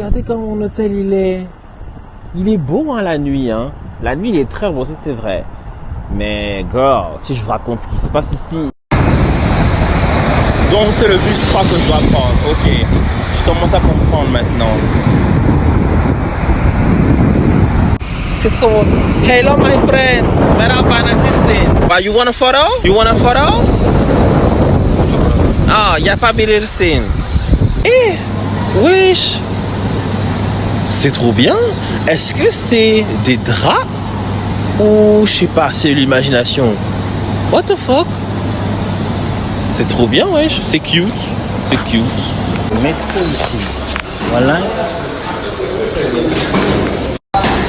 regardez comment mon hôtel il est. Il est beau hein, la nuit. Hein. La nuit il est très beau, ça c'est vrai. Mais girl, si je vous raconte ce qui se passe ici. Donc c'est le bus 3 que je dois prendre. Ok, je commence à comprendre maintenant. C'est trop beau. Hello my friend. You want a photo? You want a photo? Ah, y a pas Bilirsin. Eh, wesh. C'est trop bien. Est-ce que c'est des draps? Ou je sais pas, c'est l'imagination? What the fuck? C'est trop bien, wesh. C'est cute. C'est cute. Métro ici. Voilà.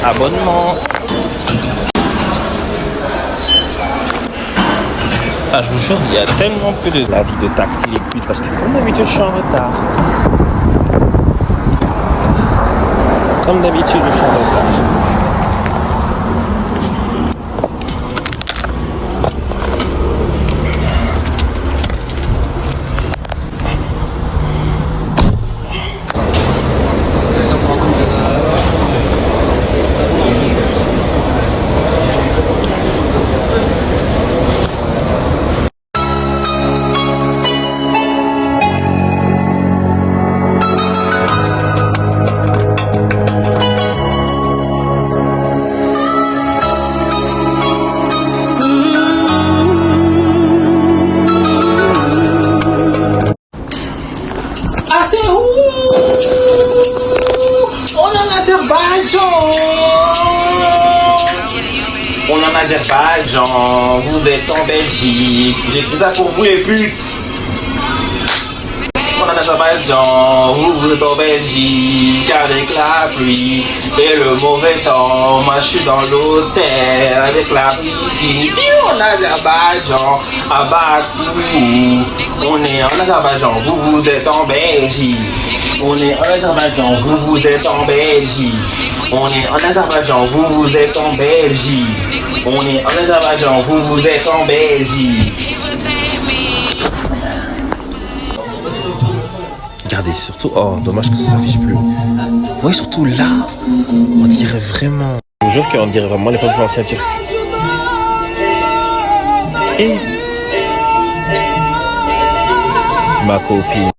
Abonnement. Ah, je vous jure, il y a tellement peu de... La vie de taxi les putes, parce que comme d'habitude, je suis en retard. Comme d'habitude, je suis en retard. On est en Azerbaïdjan, vous êtes en Belgique, j'ai tout ça pour vous les putes. On est en Azerbaïdjan, vous êtes en Belgique, avec la pluie et le mauvais temps. Moi je suis dans l'hôtel avec la piscine. On est en Azerbaïdjan, à Bakou. On est en Azerbaïdjan, vous êtes en Belgique. On est en Azerbaïdjan, vous êtes en Belgique. On est en Azerbaïdjan, vous êtes en Belgique. On est en Azerbaïdjan, vous êtes en Belgique. Regardez, surtout, oh, dommage que ça s'affiche plus. Vous voyez, surtout là, on dirait vraiment. Je vous jure qu'on dirait vraiment les peuples anciens turcs. Et ma copine.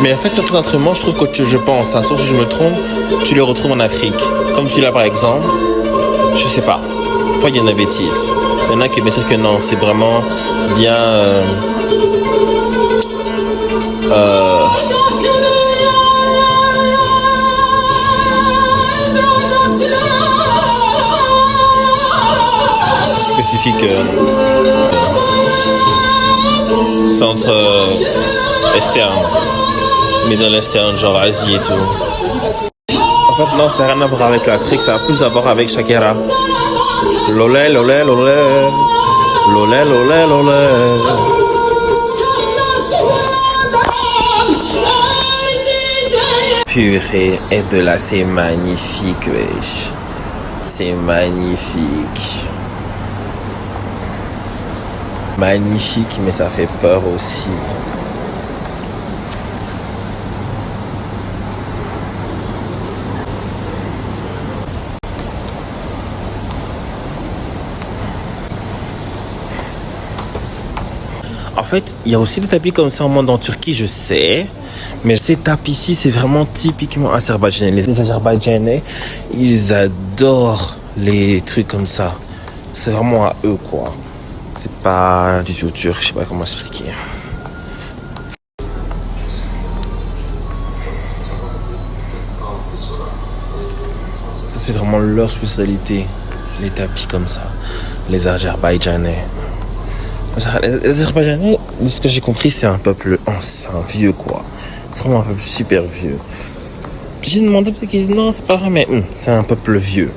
Mais en fait, certains instruments, je trouve que je pense, hein, sauf si je me trompe, tu les retrouves en Afrique. Comme celui-là, par exemple. Je sais pas. Pourquoi il y en a des bêtises? Il y en a qui bien sûr que non. C'est vraiment bien... spécifique centre externe. Mais dans l'externe, genre Asie et tout. En fait, non, ça n'a rien à voir avec l'Afrique, ça a plus à voir avec Shakira. Lolé, lolé, lolé. Lolé, lolé, lolé. Purée, et de là, c'est magnifique, wesh. C'est magnifique. Magnifique, mais ça fait peur aussi. En fait, il y a aussi des tapis comme ça au monde en Turquie, je sais. Mais ces tapis ici, c'est vraiment typiquement azerbaïdjanais. Les Azerbaïdjanais, ils adorent les trucs comme ça. C'est vraiment à eux, quoi. C'est pas du tout turc, je sais pas comment expliquer. C'est vraiment leur spécialité, les tapis comme ça. Les Azerbaïdjanais. Les Azerbaïdjanais, de ce que j'ai compris, c'est un peuple vieux, quoi. C'est vraiment un peuple super vieux. J'ai demandé parce qu'ils disent non, c'est pas vrai, mais c'est un peuple vieux.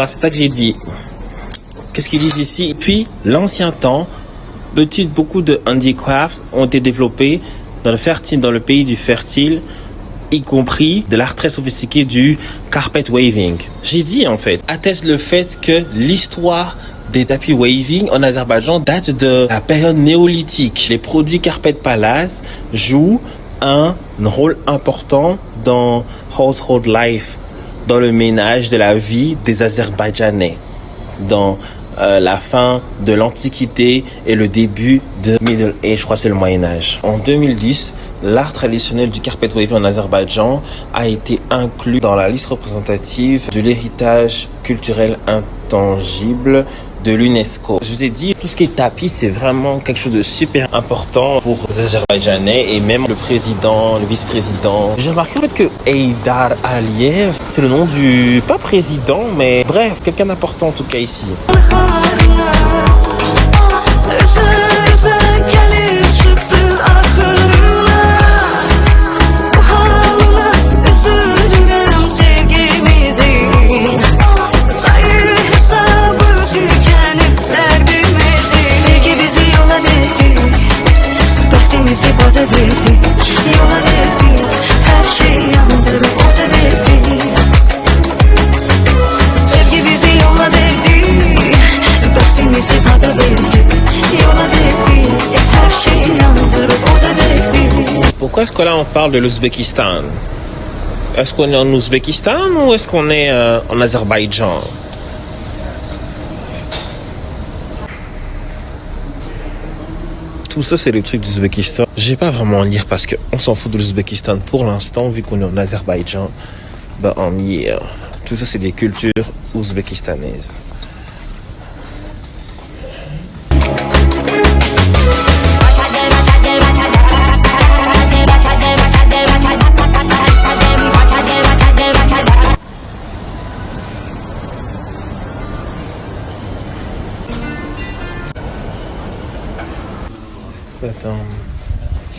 Voilà, c'est ça que j'ai dit. Qu'est-ce qu'ils disent ici? Puis, l'ancien temps, beaucoup de handicrafts ont été développés dans le pays du fertile, y compris de l'art très sophistiqué du carpet waving. J'ai dit en fait, atteste le fait que l'histoire des tapis waving en Azerbaïdjan date de la période néolithique. Les produits Carpet Palace jouent un rôle important dans household life, dans le ménage de la vie des Azerbaïdjanais, dans la fin de l'Antiquité et le début de Middle Age, je crois que c'est le Moyen-Âge. En 2010, l'art traditionnel du carpet waving en Azerbaïdjan a été inclus dans la liste représentative de l'héritage culturel intangible de l'UNESCO. Je vous ai dit, tout ce qui est tapis, c'est vraiment quelque chose de super important pour les Azerbaïdjanais et même le président, le vice-président. J'ai remarqué en fait que Heydar Aliyev, c'est le nom du, pas président, mais bref, quelqu'un d'important en tout cas ici. Pourquoi est-ce que là on parle de l'Ouzbékistan? Est-ce qu'on est en Ouzbékistan ou est-ce qu'on est en Azerbaïdjan? Tout ça c'est le truc de l'Ouzbékistan. Je vais pas vraiment lire parce qu'on s'en fout de l'Ouzbékistan pour l'instant vu qu'on est en Azerbaïdjan. Ben on y est. Tout ça c'est des cultures ouzbékistanaises.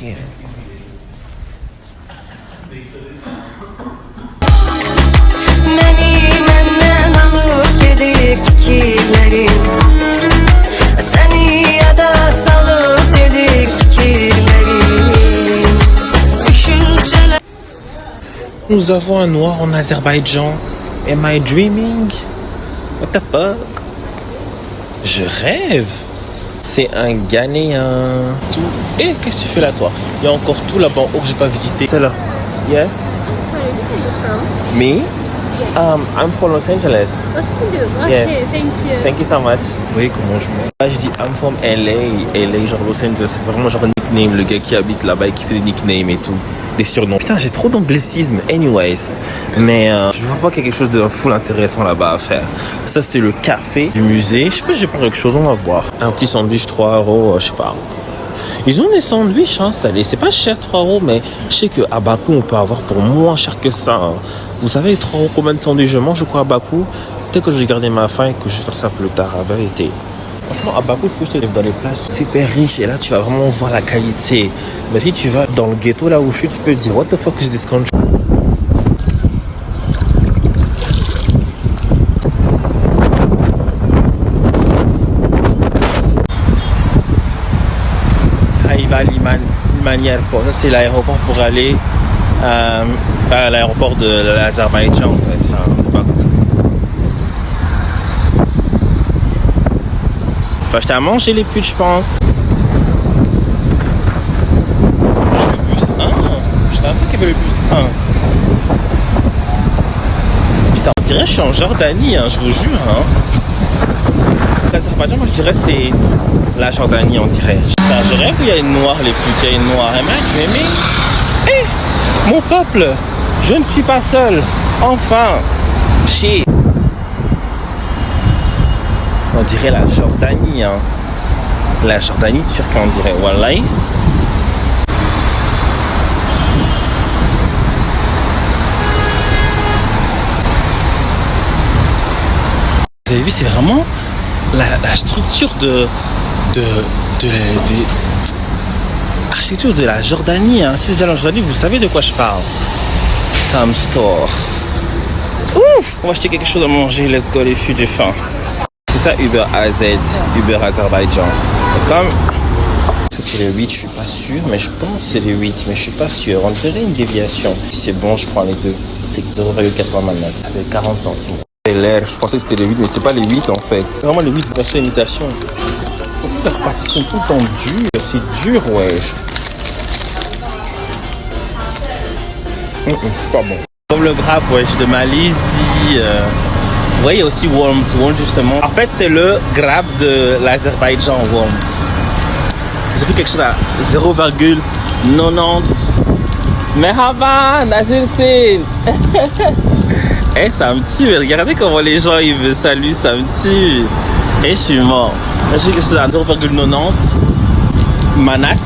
Here. Nous avons un noir en Azerbaïdjan. Am I dreaming? What the fuck? Je rêve. C'est un Ghanéen. Tout. Eh, qu'est-ce que tu fais là, toi? Il y a encore tout là-bas en haut que j'ai pas visité. C'est là. Yes. Sorry, where are you from? Me? I'm from Los Angeles. Los Angeles. Okay, Yes. thank you. Thank you so much. Oui, comment je me... Là, je dis I'm from LA. LA, genre Los Angeles. C'est vraiment genre un nickname. Le gars qui habite là-bas et qui fait des nicknames et tout. Des surnoms. Putain, j'ai trop d'anglicisme. Anyways. Mais je vois pas qu'il y a quelque chose de full intéressant là-bas à faire. Ça, c'est le café du musée. Je sais pas si je vais prendre quelque chose. On va voir. Un petit sandwich, 3 €, je sais pas. Ils ont des sandwichs hein, salés. C'est pas cher, 3 €, mais je sais qu'à Bakou, on peut avoir pour moins cher que ça. Hein. Vous savez, 3 € combien de sandwichs je mange, je crois, à Bakou? Peut-être que je vais garder ma faim et que je vais faire ça plus tard, à vérité. Franchement, à Bakou, il faut que je te lève dans les places super riches et là, tu vas vraiment voir la qualité. Mais si tu vas dans le ghetto, là où je suis, tu peux te dire, what the fuck is this country? Airport. Ça c'est l'aéroport pour aller à l'aéroport de l'Azerbaïdjan en fait. Faut acheter à manger les putes je pense. Le bus 1. Je savais pas qu'il y avait le bus 1. Putain, on dirait que je suis en Jordanie, hein, je vous jure. Hein. L'Azerbaïdjan, moi je dirais c'est la Jordanie, on dirait. Je rêve où il y a une noire, les putes, il y a une noire. Eh, mon peuple, je ne suis pas seul. Enfin, chier. On dirait la Jordanie, hein. La Jordanie turque, on dirait. Wallahi. Vous avez vu, c'est vraiment la structure l'architecture de la Jordanie. Hein. Si vous êtes déjà en Jordanie, vous savez de quoi je parle. Tam Store. Ouf! On va acheter quelque chose à manger. Let's go, les filles, j'ai faim. C'est ça Uber AZ, Uber Azerbaïdjan. Et comme ça c'est le 8, je suis pas sûr, mais je pense que c'est le 8, mais je suis pas sûr. On dirait une déviation. Si c'est bon, je prends les deux. C'est 0,80 maintenant. Ça fait 40 centimes. C'est l'air, je pensais que c'était le 8, mais c'est pas le 8 en fait. C'est vraiment le 8, pour acheter l'imitation. Toutes les répartitions tout le temps dures. C'est dur, wesh. Pas bon. Comme le grab, wesh, de Malaisie. Ouais, il y a aussi Worms, justement. En fait, c'est le grab de l'Azerbaïdjan, Worms. J'ai pris quelque chose à 0,90. Merhaba, Nazirsin. Eh, ça me tue. Regardez comment les gens ils me saluent, ça me tue. Et je suis mort. J'ai pris quelque chose à 0,90. Manat,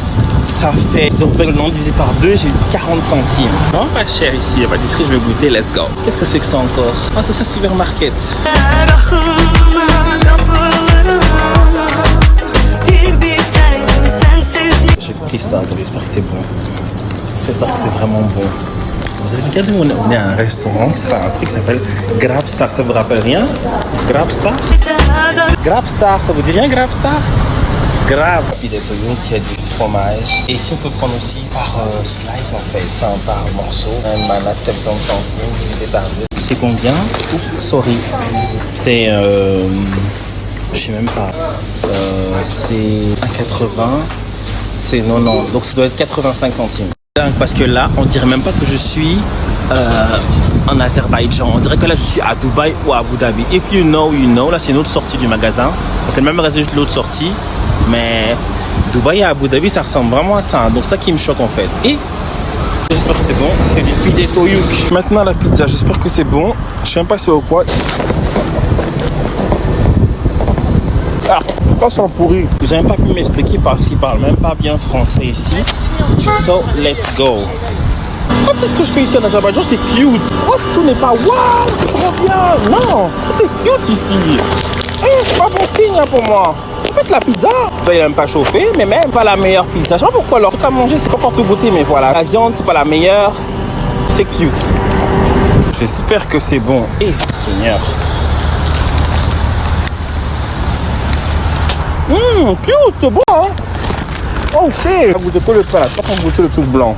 ça fait 0,90 divisé par 2, j'ai eu 40 centimes. Vraiment pas cher ici, il n'y a pas d'esprit, je vais goûter, let's go. Qu'est-ce que c'est que ça encore? Ah, c'est ça, supermarket. J'ai pris ça, donc j'espère que c'est bon. J'espère que c'est vraiment bon. Vous avez regardé, on est à un restaurant, c'est un truc qui s'appelle Grabstar, ça vous rappelle rien? Grabstar? Grabstar, ça vous dit rien, Grabstar? Grave. Il y a qui a du fromage. Et ici, on peut prendre aussi par slice en fait, enfin par morceau. Un manat 70 centimes divisé par 2. C'est combien? Oups, sorry. C'est. Je sais même pas. C'est 1,80. C'est 90. Donc ça doit être 85 centimes. Parce que là, on dirait même pas que je suis en Azerbaïdjan. On dirait que là, je suis à Dubaï ou à Abu Dhabi. If you know, you know. Là, c'est une autre sortie du magasin. C'est le même magasin, juste l'autre sortie. Mais Dubaï et Abu Dhabi, ça ressemble vraiment à ça. Donc, ça qui me choque en fait. Et j'espère que c'est bon. C'est du pide toyuk. Maintenant, la pizza, j'espère que c'est bon. Je sais même pas c'est au quoi. Ah, pourquoi ça pourri? Vous n'avez pas pu m'expliquer parce qu'ils parlent même pas bien français ici. So, let's go. Oh, qu'est-ce que je fais ici en Azerbaïdjan? C'est cute. Oh, tout n'est pas waouh, c'est trop bien. Non, tout est cute ici. C'est pas bon signe hein, pour moi. En fait, la pizza, elle n'est même pas chauffée, mais même pas la meilleure pizza. Je sais pas pourquoi leur truc à manger, c'est pas pour tout goûter, mais voilà. La viande, c'est pas la meilleure. C'est cute. J'espère que c'est bon. Et Seigneur. Cute, c'est bon, hein? Oh, c'est. Vous goûtez que le plat, pas qu'on goûter le truc blanc.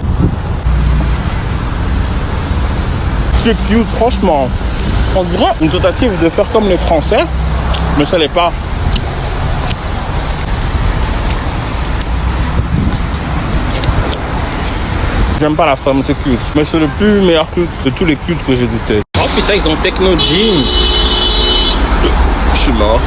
C'est cute, franchement. On dirait une tentative de faire comme les Français, mais ça l'est pas. J'aime pas la forme, c'est cute. Mais c'est le plus meilleur cute de tous les cultes que j'ai goûté. Oh putain, ils ont Techno Jean. Je suis mort.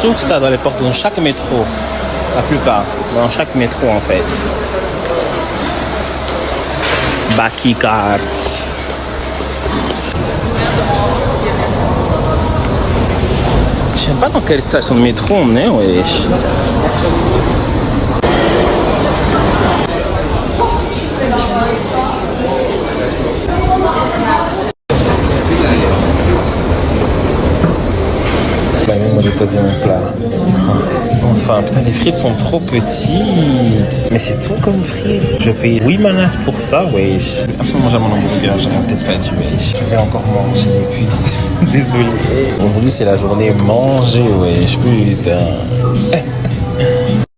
Je trouve ça dans les portes, dans chaque métro, la plupart, dans chaque métro en fait. Baki cart. Je sais pas dans quelle station de métro on est, wesh. Moi j'ai posé mon plat. Enfin, putain, les frites sont trop petites. Mais c'est tout comme frites. Je paye 8 manats pour ça, wesh. Je vais manger mon hamburger, j'aurais peut-être pas dû, wesh. Je vais encore manger et puis. Désolé. Aujourd'hui, c'est la journée manger, wesh. Putain.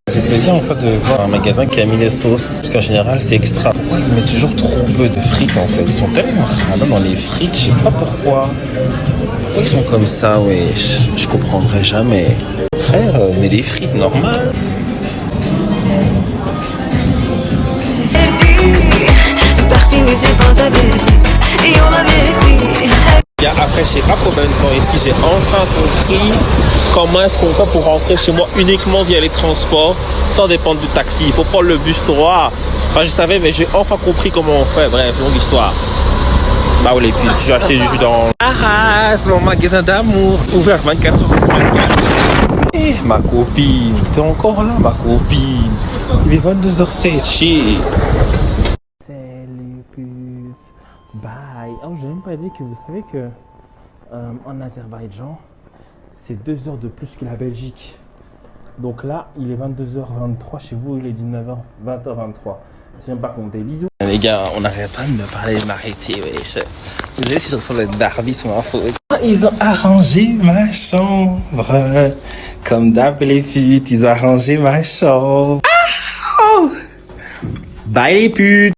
Ça fait plaisir en fait de voir un magasin qui a mis les sauces. Parce qu'en général, c'est extra. Pourquoi ils mettent toujours trop peu de frites en fait? Ils sont tellement radins dans les frites, je sais pas pourquoi. Pourquoi ils sont comme ça, wesh? Je comprendrai jamais. Frère, mais des frites normales. Parti, mais c'est pas ta vie. Et on avait après je sais pas combien de temps ici, j'ai enfin compris comment est-ce qu'on fait pour rentrer chez moi uniquement via les transports, sans dépendre du taxi. Il faut prendre le bus droit. Enfin, je savais, mais j'ai enfin compris comment on fait. Bref, longue histoire. Bah oui, les piles, j'ai acheté du jus dans... Ah, c'est mon magasin d'amour, ouvert 24 heures sur 24. Eh, ma copine, t'es encore là, ma copine. Il est 22h07, chier. Salut, puce. Bye. Oh, j'ai même pas dit que vous savez que en Azerbaïdjan, c'est 2 heures de plus que la Belgique. Donc là, il est 22h23, chez vous, il est 20h23. Je n'aime pas compter. Bisous. Les gars, on arrête pas de me parler de m'arrêter. Wesh. Vous savez si je ressemble à Darby sur ma photo. Ils ont arrangé ma chambre. Comme d'hab les putes, ils ont arrangé ma chambre. Ah oh. Bye les putes.